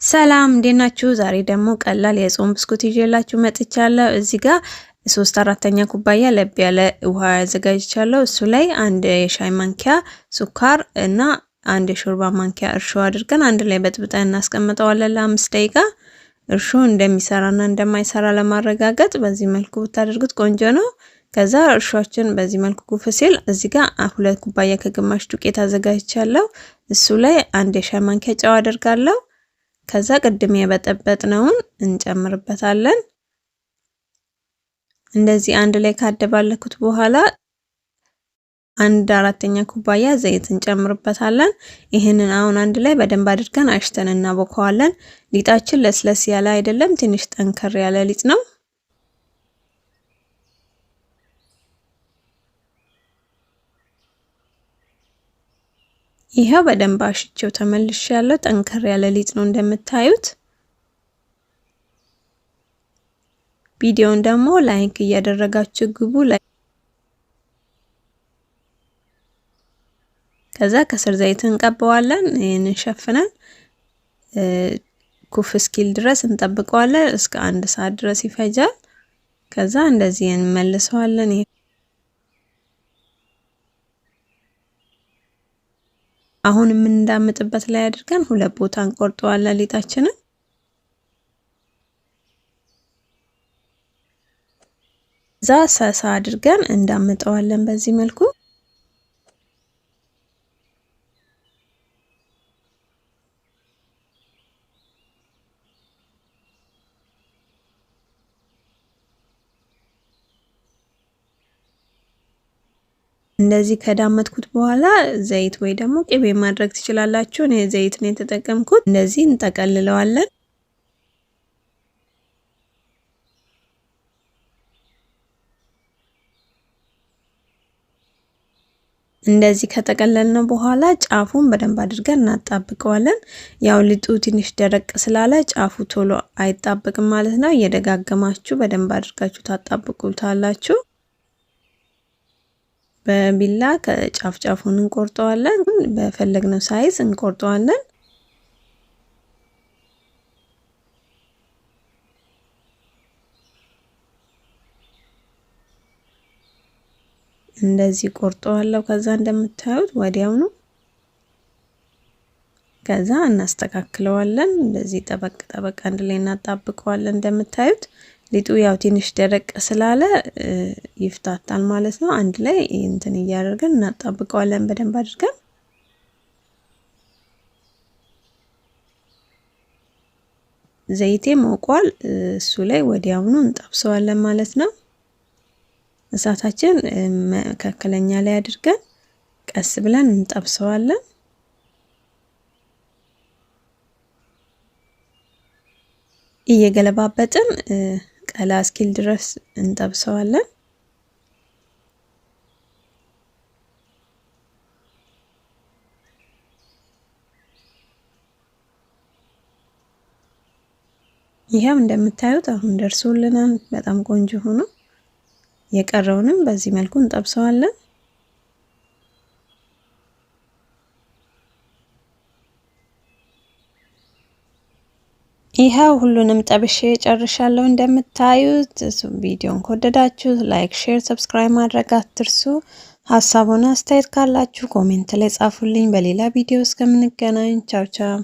ሰላም እንዴት ናችሁ? ዛሬ ደግሞ ቀላል የጾም ብስኩት ይዤላችሁ መጥቻለሁ። እዚህ ጋር 3/4 ኩባያ ለብ ያለ ውሃ አዘጋጅቻለሁ። እሱ ላይ አንድ የሻይ ማንኪያ ሱካር እና አንድ የሾርባ ማንኪያ እርሾ አድርገን አንድ ላይ በጥብጠን እናስቀምጠዋለን ለ5 ደቂቃ። እርሾ እንደሚሰራና እንደማይሰራ ለማረጋገጥ በዚህ መልኩ ብታደርጉት ቆንጆ ነው። ከዛ እርሾችን በዚህ መልኩ ኩፍ ሲል እዚህ ጋር 2 ኩባያ ከግማሽ ዱቄት አዘጋጅቻለሁ። እሱ ላይ አንድ የሻይ ማንኪያ ጨው አደርጋለሁ። ከዛ ቅድም የበጠበጥነውን እንጨምርበታለን። እንደዚህ አንድ ላይ ካደባለኩት በኋላ 1/4 ኩባያ ዘይት እንጨምርበታለን። ይሄንን አሁን አንድ ላይ በደንብ አድርገን አሽተን እናቦከዋለን። ሊጣችን ለስለስ ያለ አይደለም፣ ትንሽ ጠንከር ያለ ሊጥ ነው። ይሄው በደንብ አሽቼው ተመልሻለሁ። ጠንከር ያለ ሊጥ ነው እንደምታዩት። ቪዲዮውን ደግሞ ላይክ እያደረጋችሁ ግቡ። ከዛ ከስር ዘይት እንቀባዋለን። ይሄንን ሸፍነን ኩፍ እስኪል ድረስ እንጠብቀዋለን። እስከ 1 ሰዓት ድረስ ይፈጃል። ከዛ እንደዚህ እንመልሰዋለን። አሁን የምንዳምጥበት ላይ አድርገን 2 ቦታ እንቆርጠዋለን ሊጣችንን። እዛ ሳሳ አድርገን እንዳምጠዋለን በዚህ መልኩ። እንደዚህ ከዳመጥኩት በኋላ ዘይት ወይ ደግሞ ቅቤ ማድረግ ትችላላችሁ። እኔ ዘይት ነው የተጠቀምኩት። እንደዚህ እንጠቀልለዋለን። እንደዚህ ከጠቀለልነው በኋላ ጫፉን በደንብ አድርገን እናጣብቀዋለን። ያው ሊጡ ትንሽ ደረቅ ስላለ ጫፉ ቶሎ አይጣበቅም ማለት ነው። እየደጋገማችሁ በደንብ አድርጋችሁ ታጣብቁታላችሁ። በቢላ ከጫፍ ጫፉን እንቆርጠዋለን። በፈለግነው ሳይዝ እንቆርጠዋለን። እንደዚህ ቆርጠዋለሁ። ከዛ እንደምታዩት ወዲያውኑ ከዛ እናስተካክለዋለን። እንደዚህ ጠበቅ ጠበቅ አንድ ላይ እናጣብቀዋለን። እንደምታዩት ሊጡ ያው ትንሽ ደረቅ ስላለ ይፍታታል ማለት ነው። አንድ ላይ እንትን እያደረግን እናጣብቀዋለን በደንብ አድርገን። ዘይቴ ሞቋል። እሱ ላይ ወዲያውኑ እንጠብሰዋለን ማለት ነው። እሳታችን መካከለኛ ላይ አድርገን ቀስ ብለን እንጠብሰዋለን። እየገለባበጥን ቀላ እስኪል ድረስ እንጠብሰዋለን። ይሄው እንደምታዩት አሁን ደርሶልናል። በጣም ቆንጆ ሆኖ የቀረውንም በዚህ መልኩ እንጠብሰዋለን። ይሄው ሁሉንም ጠብሼ ጨርሻለሁ። እንደምታዩት ቪዲዮን ከወደዳችሁ ላይክ፣ ሼር፣ ሰብስክራይብ ማድረግ አትርሱ። ሀሳቡን አስተያየት ካላችሁ ኮሜንት ላይ ጻፉልኝ። በሌላ ቪዲዮ እስከምንገናኝ ቻው ቻው።